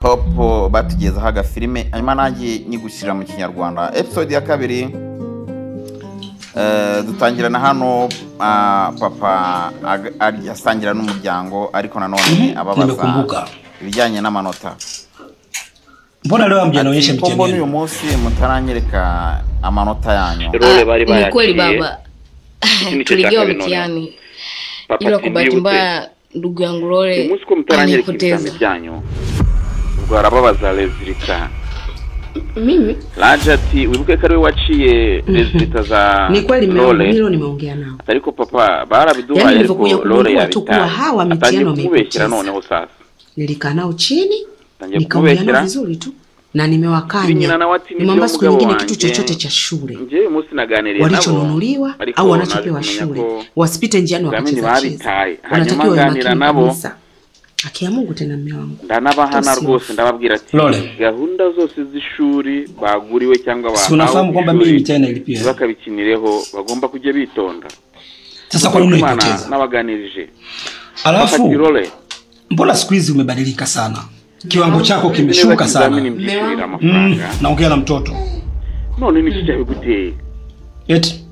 Popo batugeza haga filime hanyuma nanjye nyigushira mu Kinyarwanda. Episode ya kabiri dutangirana hano papa asangira n'umuryango ariko nanone ababaza ibijyanye n'amanota. Mbona leo amjanaonyesha mtihani. Mbona uyu munsi mutaranyereka amanota yanyu? Ni kweli baba. Tuligiwa mtihani. Ila kwa bahati mbaya ndugu yangu Lore amepoteza. Ubwo arababaza resulta. Mimi? Lajati wibuke kare waciye resulta za ni kweli mimi nimeongea nao. Ariko papa barabiduhaye ariko Lore yabita. Hawa mitihani wamepoteza noneho sasa. Nilikaa nao chini. Nikaongea vizuri tu. Na nimewakanya. Nimwomba siku nyingine kitu chochote cha shule. Nje musi naganiriye nabo. Walichonunuliwa au wanachopewa shule. Wasipite njiani wakacheza. Wanatakiwa waganira nabo. Akia Mungu tena mume wangu. Ndanabahana rwose ndababwira ati gahunda zose z'ishuri baguriwe cyangwa abantu. Unafahamu kwamba mimi mitihani ilipia. Bakabikinireho bagomba kujya bitonda. Sasa kwa nini unapoteza? Nabaganirije. Alafu mbona siku hizi umebadilika sana? Kiwango chako kimeshuka sana. Naongea na mtoto. None ni kijaye guteye. Eti.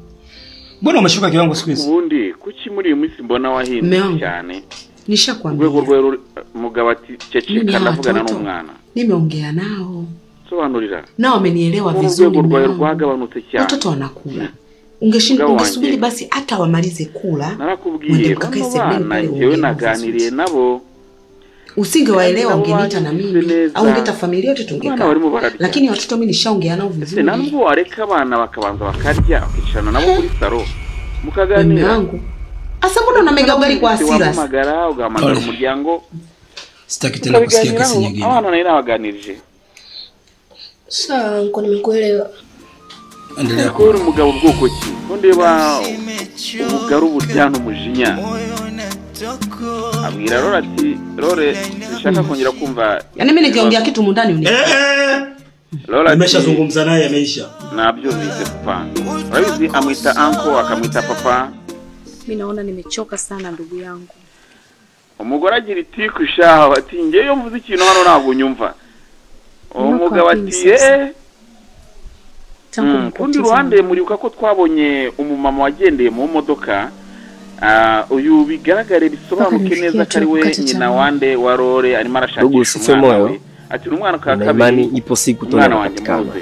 Mbona umeshuka kiwango siku hizi? Ubundi kuki muri uyu munsi mbona wahinduka cyane? Nishakwambia. Rwego mugabati ceceka ndavugana n'umwana. Nimeongea nao. Sobanurira. Nao wamenielewa vizuri. Rwego rwagabanutse cyane. Watoto wanakula. Ungesubiri basi hata wamalize kula. Narakubwiye bana yewe naganiriye nabo. Usingewaelewa ungeniita na mimi au ungeta familia yote tungekaa. Lakini watoto mimi nishaongea nao vizuri. Nanubwo wareka abana bakabanza bakarya akicana nabo kuri saro. Mukaganira yangu. Asa mbona unamega ugali kwa hasira? Magara ugamagara umuryango. Sitaki tena kusikia kesi nyingine. Abana naira waganirije. Sawa nko nimekuelewa. Endelea kwa umugabo ubwoko ki? Ndeba ugaru buryano mujinya. Abwira Lore ati Lore nshaka kongera kumva. Yaani mimi nikiongea kitu mundani uni. Lore ameshazungumza naye ameisha. Nabyo bize kupanga. Raisi amwita anko akamwita papa. Mimi naona nimechoka sana ndugu yangu. Umugore agira iti kushaha ati ngeyo mvuze ikintu hano ntabwo nyumva. Umugabo ati kundi ruhande muribuka ko twabonye umumama wagendeye mu modoka. Uyu bigaragare bisobanuke neza kari we nyina wande wa Lore arimo arashakisha umwana. Ati umwana ka kabiri ipo siku tunapatikana.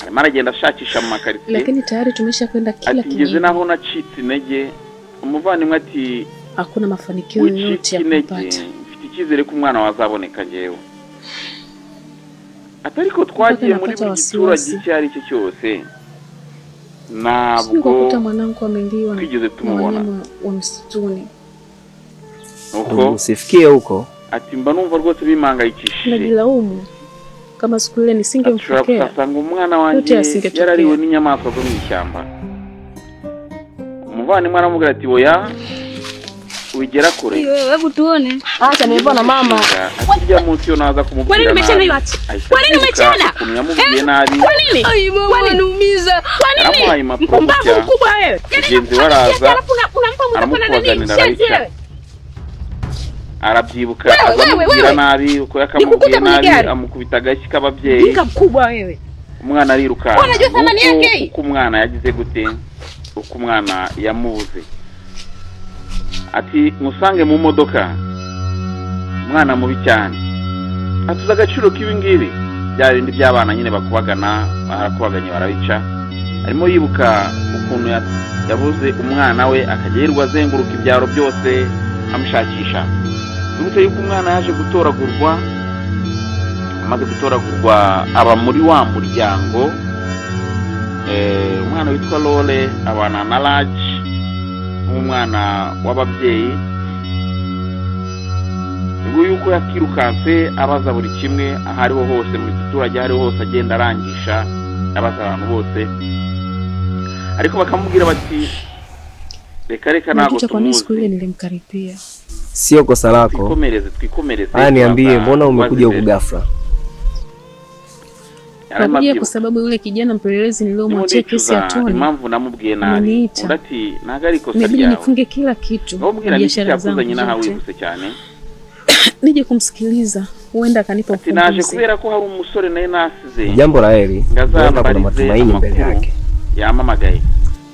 Arimo aragenda ashakisha mu makarite. Lakini tayari tumesha kwenda kila kitu. Ati naho nacitse intege. Umuvandimwe ati hakuna mafanikio yote ya kupata. Mfite ikizere ko umwana wazaboneka jewe. Atariko twagiye muri giturage cyari cyo cyose. Nabwo kuta mwanangu ameliwa twigeze tumubona wa msituni. Uko usifikie huko. Ati mba numva rwose bimangayikishije. Najilaumu kama siku ile nisingemfokea. Sanga umwana wanjye yarariwe n'inyamaswa zo mu ishyamba. Umuvandimwe aramubwira ati oya wigera kure. Wewe tuone. Acha nilipona mama. Akija munsi yo naza kumubwira. Kwa nini umechana hiyo ati? Kwa nini umechana? Kunyamubwiye nabi. Kwa nini? Ai mama numiza. Kwa nini? Mpumbavu mkubwa wewe. Genzi waraza. Unampa mzako arabyibuka azamubwira nabi uko yakamubwiye nabi amukubita agashyi k'ababyeyi. Nika mkubwa wewe. Umwana ariruka. Unajua thamani yake? Uko umwana yagize gute? Uko umwana yamubuze. Ati musange mu modoka. Umwana mubi cyane. Atuza agaciro k'ibingibi. Bya bindi by'abana nyine bakubagana, barakubaganye barabica. Arimo yibuka ukuntu yabuze umwana we akagerwa azenguruka ibyaro byose amushakisha. Ubwo yuko umwana yaje gutoragurwa. Amaze gutoragurwa aba muri wa muryango. Umwana witwa Lore abana na Lage. Umwana w'ababyeyi. Ngo yuko yakirukanse abaza buri kimwe ahariho hose mu giturage hariho hose agenda arangisha abaza abantu bose. Ariko bakamubwira bati reka nago tumuzi. Kwa nini nilimkaribia? Sio kosa lako. Twikomereze. Haya niambie mbona umekuja huko ghafla? Kwa kwa sababu yule kijana mpelelezi niliyomwachia kesi ya Tony. Impamvu namubwiye nabi. Urati nagariko sababu. Mimi nifunge kila kitu. Biashara zangu nyina hawibuse cyane. Nije kumsikiliza. Huenda akanipa ufumbuzi. Naje kubera ko hari umusore naye nasize. Jambo la heri. Ngazaba kuna matumaini mbele yake. Yamamagaye.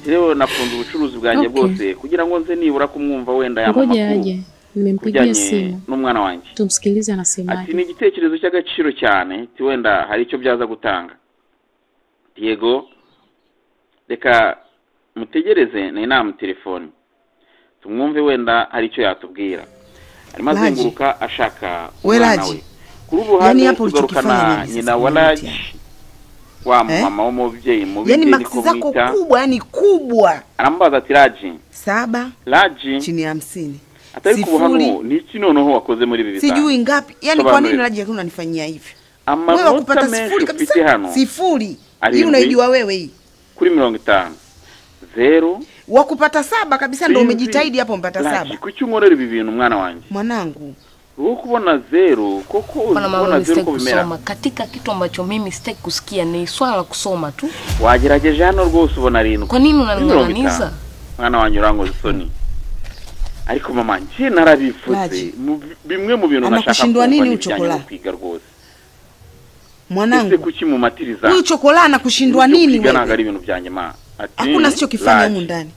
Rero nafunze ubucuruzi bwanjye bwose kugira ngo nze nibura kumwumva wenda yamama. Ngoja aje. Nimempigia simu n'umwana wanjye. Tumsikilize anasemaje. Ati ni igitekerezo cy'agaciro cyane, ti wenda hari icyo byaza gutanga. Diego, reka mutegereze na inama telefone. Tumwumve wenda hari icyo yatubwira. Arimo azenguruka ashaka umwana we. Kuri ubu hano tugarukana nyina wa Laji wa mama w'umubyeyi mu bindi maksi zako kubwa, yani kubwa. Arambaza ati Laji 7 Laji chini ya 50. Atari kuba hano ni iki noneho wakoze muri bibi bitanu. Sijui ngapi. Yani kwa nini Laji unanifanyia hivi? Wewe kupata 0 kabisa. 0. Hii unaijua wewe hii. Kuri 50. 0 wakupata 7 kabisa ndio umejitahidi hapo mpata 7. Kuki unkorera ibi bintu mwana wanjye? Mwanangu. Wewe kubona 0 koko ubona 0 ko bimera. Katika kitu ambacho mimi sitaki kusikia ni swala la kusoma tu. Wagerageje hano rwose ubona rino. Kwa nini unaning'aniza? Mwana wanjye urango isoni. Ariko mama nje narabifuze bimwe mu bintu nashaka kushindwa nini uchokola kwiga rwose. Mwanangu kuki mu matiriza. Huyu chokola na kushindwa nini wewe? Kana ibintu byanje ma. Hakuna sicho kifanya huko ndani.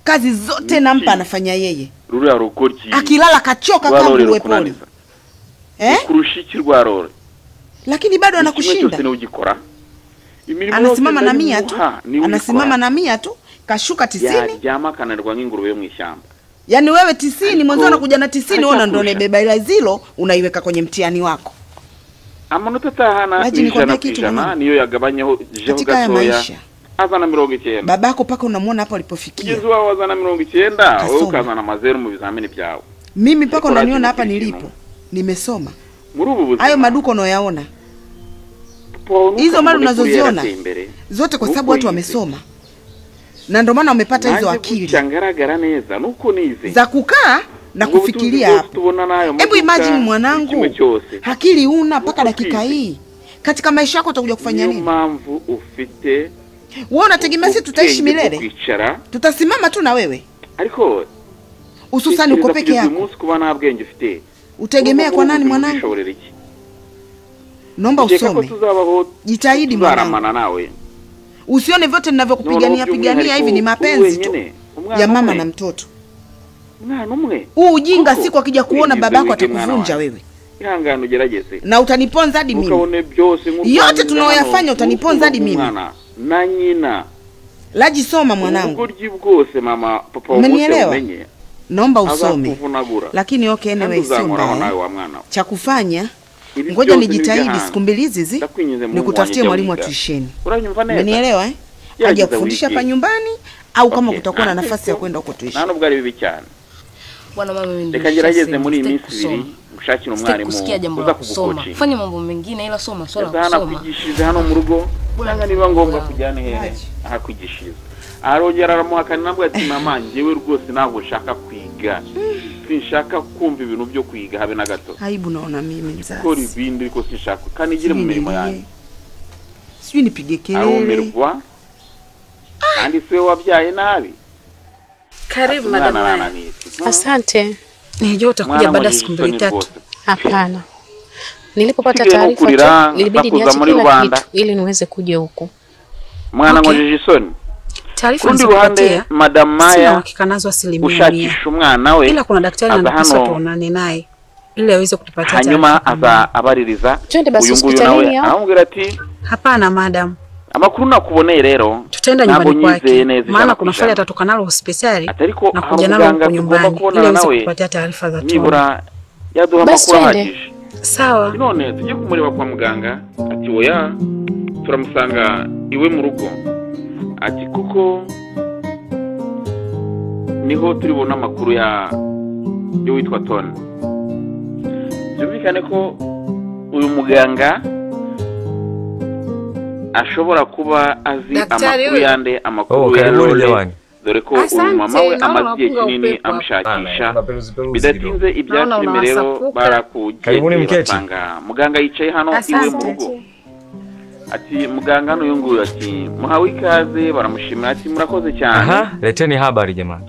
Kazi zote nampa anafanya yeye. Ruru ya rugoryi. Akilala kachoka kama uweponi. Kurushiki rwa rore. Lakini bado anakushinda. Anasimama na 100 tu. Anasimama na 100 tu. Kashuka 90. Ya jama kanarwa nk'ingurube yo mwishamba. Yaani wewe 90 mwanzo anakuja na 90 ona ndo nebeba ila zilo unaiweka kwenye mtihani wako. Amanota tahana kijana niyo yagabanyaho jeho gatoya. Azana 90. Babako paka unamwona hapo alipofikia. Yezu wao azana 90, wewe ukazana mazero mu bizamini byao. Mimi paka unaniona hapa nilipo. Nimesoma. Hayo maduko unayoyaona. Hizo mali unazoziona zote kwa sababu watu wamesoma. Na ndio maana wamepata hizo akili. Changaragara neza nuko nize. Za kukaa na kufikiria hapo. Hebu imagine mwanangu. Akili una paka dakika hii. Katika maisha yako utakuja kufanya nini? Mambo ufite. Wewe unategemea sisi tutaishi milele? Tutasimama tu na wewe. Ariko hususani uko peke yako. Umunsi kuba nta bwenge ufite. Utegemea kwa nani mwanangu? Naomba usome. Jitahidi mwanangu. Usione vyote ninavyokupigania hivi ni mapenzi tu ya mama na mtoto. Mwana umwe. Ujinga siku akija kuona babako atakuvunja wewe. Ihangano ugerageze. Na utaniponza hadi mimi. Yote tunaoyafanya utaniponza hadi mimi. Na nyina. Laji soma mwanangu. Ubugoryi bwose mama papa umenye. Naomba usome. Lakini okay anyway sio mbaya. Cha kufanya ngoja nijitahidi siku mbili hizi nikutafutie mwalimu wa tuition. Umenielewa aje kufundisha hapa nyumbani au kama kutakuwa na nafasi ya kwenda huko tuition. Nano bwari bibi cyane. Bwana mama mimi nikagerageze muri iminsi 2 gushakira umwarimu uza kugusoma. Fanya mambo mengine ila soma swala kusoma. Hana kwigishiriza hano mu rugo. Nanga niba ngombwa kujyana hehe aha kwigishiriza. Arongera aramuhakana nabwo ati mama njewe rwose ntabwo shaka kwiga. Sinshaka kumva ibintu byo kwiga habe na gato. Aibu naona mimi mzazi. Ko ibindi ko sinshaka kanigire mu mirimo yanjye. Sijui nipige kelele. Arumirwa. Andi se wabyaye nabi. Karibu madam. Asante. Nijua utakuja baada siku 2-3. Hapana. Nilipopata taarifa tu ilibidi niache kila kitu ili niweze kuja huko. Mwana ngojeje isoni. Taarifa nilizopatia Madam Maya hakikanazo 100%. Ushakisha umwana we. Ila kuna daktari anapaswa tuonane naye ili aweze kutupatia taarifa. Hanyuma aza abaririza. Uyu nguyu nawe aramubwira ati hapana madam. Amakuru nakuboneye rero. Tutaenda nyumbani kwake. Maana kuna fali atatoka nalo hospitali na kuja nalo huko nyumbani ili aweze kutupatia taarifa za tu. Nibura yaduha makuru hagije. Sawa. None tujye kumureba kwa muganga ati oya turamusanga iwe mu rugo. Ati kuko niho turibona amakuru ya witwa Tone. Byumvikane ko uyu muganga ashobora kuba azi amakuru yande amakuru ya Lole. Dore ko uyu mama we amaziye kinini amushakisha bidatinze ibya filime rero barakugiye basanga muganga yicaye hano iwe mu rugo. Ati muganga no yunguye ati muhawe ikaze baramushimira ati murakoze cyane. Aha leteni habari jamani.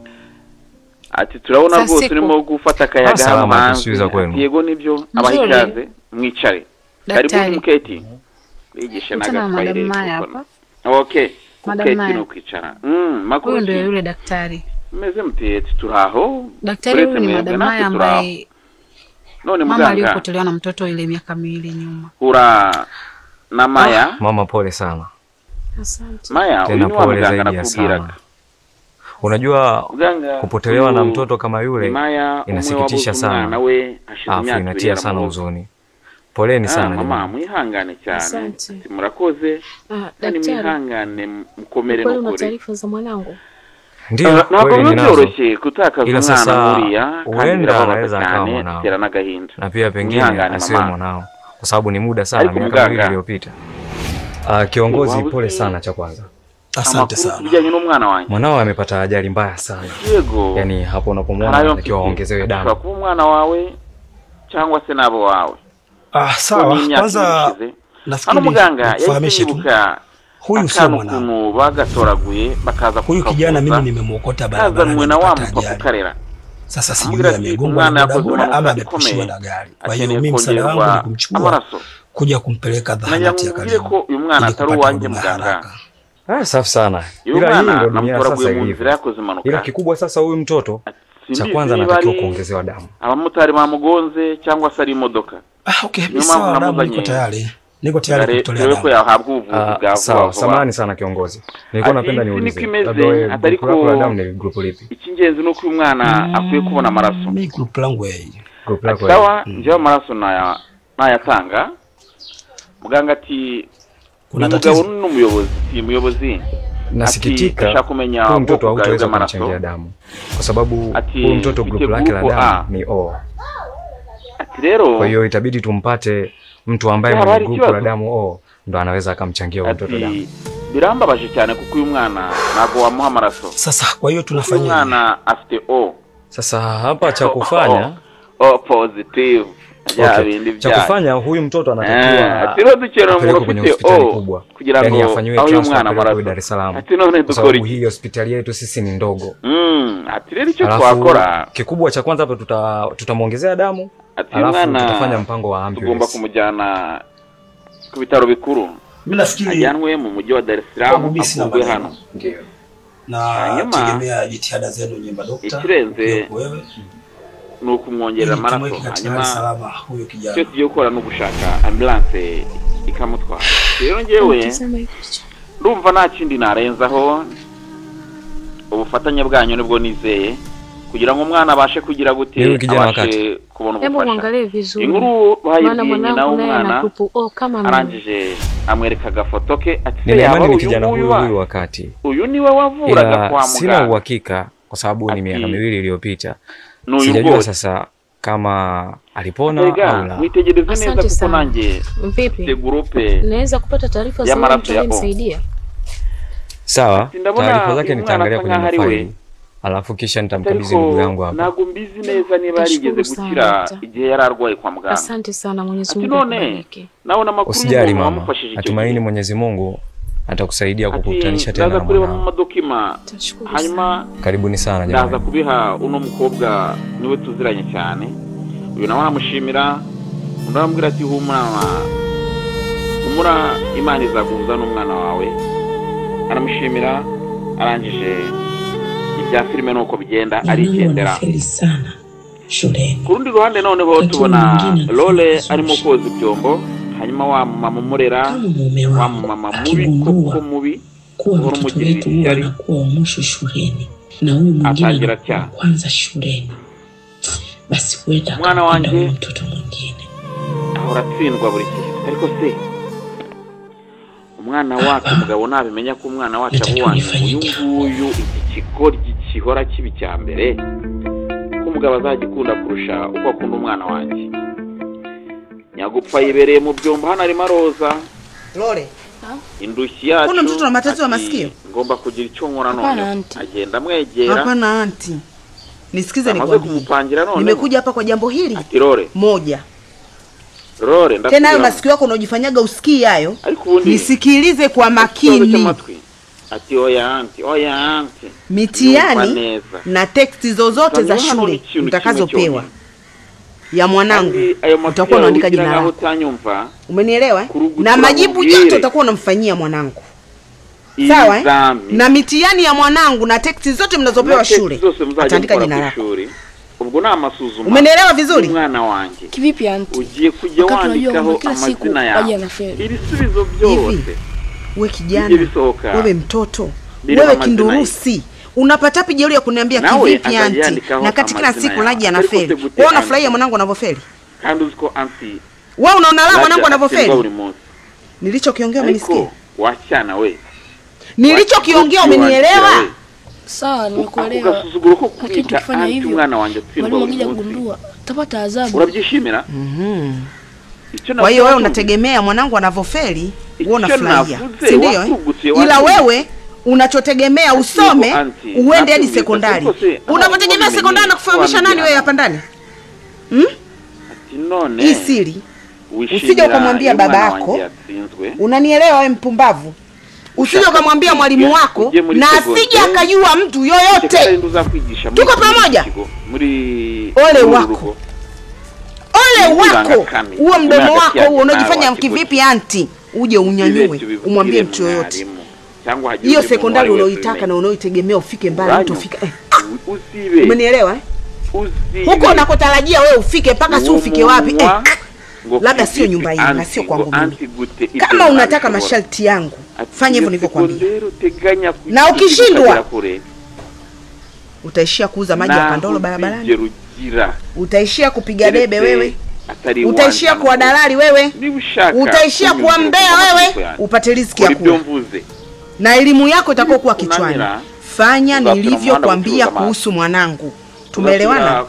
ati turabona rwose urimo gufata akayaga hanze yego nibyo abahikaze mwicare karibu muketi yigishe nagatwaire okay muketi no kwicara makuru ndio yule daktari meze mteti turaho daktari yule ni madam Maya ambaye none mama aliyopotelewa na mtoto ile miaka 2 nyuma ura na Maya mama pole sana. Asante Maya tena pole zaidi sana. Unajua kupotelewa na mtoto kama yule inasikitisha sana. Afu inatia sana huzuni. Poleni sana mama, mwihangane cyane. Murakoze. Ni mwihangane mkomere no kuri. Taarifa za mwanangu. Ndio kweli ninazo. Kutaka sasa Muria huenda anaweza kama mwanao. Tera na gahinda. Na pia pengine asiwe mwanao kwa sababu ni muda sana miaka 2 iliyopita. Kiongozi pole sana cha kwanza. Asante sana. Kujanye n'umwana wanjye. Mwanao amepata ajali mbaya sana. Yego. Yaani hapo unapomwona anatakiwa aongezewe damu. Kwa mwana wawe cyangwa se nabo wawe. Sawa. Kwanza nafikiri muganga yashibuka huyu sio mwanangu. Bagatoraguye bakaza huyu kijana mimi nimemwokota barabarani na wamukarera. Sasa sijui amegongwa na bodaboda ama amepushiwa na gari. Kwa hiyo mimi msaada wangu ni kumchukua kuja kumpeleka zahanati ya karibu. Uyu mwana atari uwanjye muganga. Safi sana. Ila hii ndio dunia sasa hivi. Ila kikubwa sasa huyu mtoto cha kwanza anatakiwa kuongezewa damu. Abamotari bamugonze cyangwa se ari imodoka. Okay, sawa, damu niko tayari. Niko tayari kutolea damu. Sawa, samahani sana kiongozi. Nilikuwa napenda niulize. Atariko damu ni group lipi? Ikingenzi no ku mwana akwiye kubona amaraso. Ni group langu yeye. Group lako. Sawa, nje amaraso nayatanga. Muganga ati kuna tatizo n'umuyobozi nasikitika huyu mtoto hautaweza kumchangia damu kwa sababu huyu mtoto group lake la damu ni O. Kwa hiyo itabidi tumpate mtu ambaye mwenye group la damu O ndo anaweza akamchangia huyu mtoto damu. Birambabaje cyane kuko uyu mwana nago wamuha amaraso. Sasa kwa hiyo tunafanya mwana afite O. Sasa hapa cha kufanya O positive. Okay. Cha kufanya huyu mtoto anatakiwa apelekwe kwenye hospitali kubwa yani afanywe transfer kwa Dar es Salaam kwa sababu hii hospitali yetu sisi ni ndogo. Atireri cyo twakora kikubwa cha kwanza hapa tutamuongezea damu alafu tutafanya mpango wa ambulance tugomba kumujyana ku bitaro bikuru. Mimi nafikiri ajyanwe mu mujyi wa Dar es Salaam akugwe hano ndio na tegemea jitihada zenu nyemba dokta wewe nukumwongerera amaraso hanyuma cyo tugiye gukora no gushaka ambulance ikamutwara. Rero ngewe ndumva nta kindi narenzaho ubufatanye bwanyu nibwo nizeye kugira ngo umwana abashe kugira gute abashe kubona ubufasha. Inkuru bayigiye na umwana arangije amwereka gafoto ke ati ni kijana huyu wakati uyu niwe wavuraga kwa muganga. Sina uhakika kwa sababu ni miaka 2 iliyopita. Sijajua sasa kama alipona au la. Mwitegereze neza kuko nanjye vipi naweza kupata taarifa za mtu anisaidia. Sawa, taarifa zake nitaangalia kwenye faili alafu kisha nitamkabidhi ndugu yangu hapa. Nagumbizi neza niba yarigeze gukira igihe yararwaye kwa muganga. Asante sana Mwenyezi Mungu akubariki. Naona makuru usijali mama, natumaini Mwenyezi Mungu atakusaidia kukutanisha tena na mwanao. Hanyuma karibuni sana jamani. Ndaza kubiha uno mukobwa niwe tuziranye cyane. Uyu nawe amushimira ndamubwira ati umura Imana izaguza n'umwana wawe. Aramushimira arangije ibya filime nuko bigenda arigendera. Kurundi ruhande noneho tubona Lole arimo koza ibyombo hanyuma wa mama murera wa mama mubi koko mubi urumugirira ishyari na huyu mwingine wa kwanza shuleni. Basi kwenda mwana wanjye mtoto mwingine ahora buri gihe ariko se umwana wacu mugabo nabimenya ko umwana wacu abuwanyu uyu nguyu ikigoryi gihora kibi cyambere ko umugabo azagikunda kurusha uko akunda umwana wanjye. Nyagupfa yibereye mu byombo hano arimo aroza. Lole indushyi yacu kuna mtoto na matatizo ya masikio ngomba kugira icyo nkora none agenda mwegera. Hapana anti, nisikize nikwambie nimekuja hapa kwa jambo hili moja. Lole tena hayo masikio yako unajifanyaga usikii hayo, nisikilize kwa makini. ati oya anti mitihani na teksti zozote za shule mtakazopewa ya mwanangu utakuwa unaandika jina lako. Umenielewa? Na majibu yote utakuwa unamfanyia mwanangu. Sawa? Na mitihani ya mwanangu na teksti zote mnazopewa shule utaandika jina lako. Ubwo na amasuzuma. Umenielewa vizuri? Mwana wanjye. Kivipi anti? Ugiye kujya wandikaho amazina yawe. Ibisubizo byose. Wewe kijana, wewe mtoto, wewe kindurusi. Unapata picha jeuri ya kuniambia kivipi anti? Na katika siku naji anafeli. Wewe unafurahia mwanangu anavyofeli? Kandi uziko anti. Wewe unaona la mwanangu anavyofeli? Nilichokiongea umenisikia? Wachana wewe. Nilichokiongea umenielewa? Sawa, nimekuelewa. Lakini tukifanya hivyo mwana wanjye mwalimu akija kugundua utapata adhabu. Unabyishimira? Kwa hiyo wewe unategemea mwanangu anavyofeli, wewe unafurahia. Si ndio? Ila wewe unachotegemea usome uende hadi sekondari. Unapotegemea sekondari na kufahamisha nani wewe hapa ndani? Hii siri usije ukamwambia baba yako. Unanielewa wewe mpumbavu? Usije ukamwambia mwalimu wako na asije akajua mtu yoyote. Tuko pamoja? Ole wako. Ole wako. Huo mdomo wako huo unajifanya kivipi anti? Uje unyanyue umwambie mtu yoyote. Hiyo sekondari unaoitaka na unaoitegemea ufike mbali utafika. Umenielewa? Huko unakotarajia wewe ufike mpaka si ufike wapi? Labda sio nyumba hii na sio kwangu mimi. Kama unataka masharti yangu fanya hivyo nilivyokuambia. Na ukishindwa utaishia kuuza maji ya kandolo barabarani. Utaishia kupiga debe wewe. Utaishia kuwa dalali wewe. Utaishia kuwa mbea wewe upate riziki ya kula. Na elimu yako itakokuwa kichwani. Fanya nilivyokuambia kuhusu mwanangu. Tumeelewana?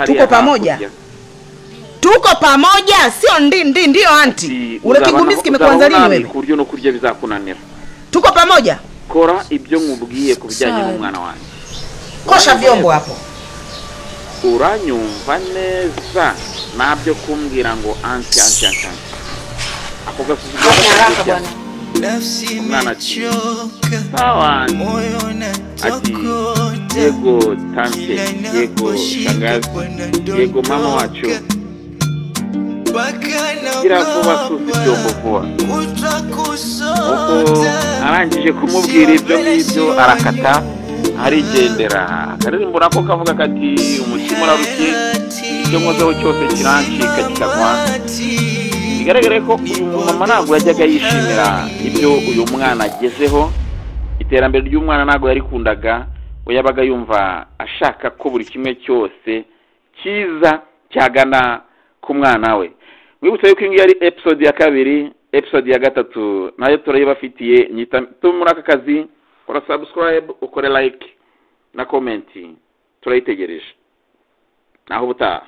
Tuko pamoja? Tuko pamoja, sio ndio anti. Ule kigumbisi kimekuanza lini wewe? Kuryo no kurya bizakunanira. Tuko pamoja? Kora ibyo nkubwiye kubijyanye n'umwana wanjye. Kosha vyombo hapo. Uranyumva neza nabyo kumbwira ngo anti. Ako gasuzugura bwana. Nafsi mechoka. Sawa. Moyo unatoka. Yego tante, yego shangazi, yego mama wacho. Kira vuba susi byombo vuba. Arangije kumubwira ibyo arakata arigendera. Akaririmbo nako kavuga kati umutima urarushye ibyo nkozeho cyose kirancika kikagwa. Bigaragare ko uyu mama ntabwo yajyaga yishimira ibyo uyu mwana agezeho. Iterambere ry'umwana ntabwo yarikundaga, we yabaga yumva ashaka ko buri kimwe cyose kiza cyagana ku mwana we. Mwibutse yuko ingi yari episode ya 2, episode ya 3 nayo turayibafitiye. Nyita muri aka kazi, kora subscribe, ukore like na comment, turayitegereje. Naho butaha.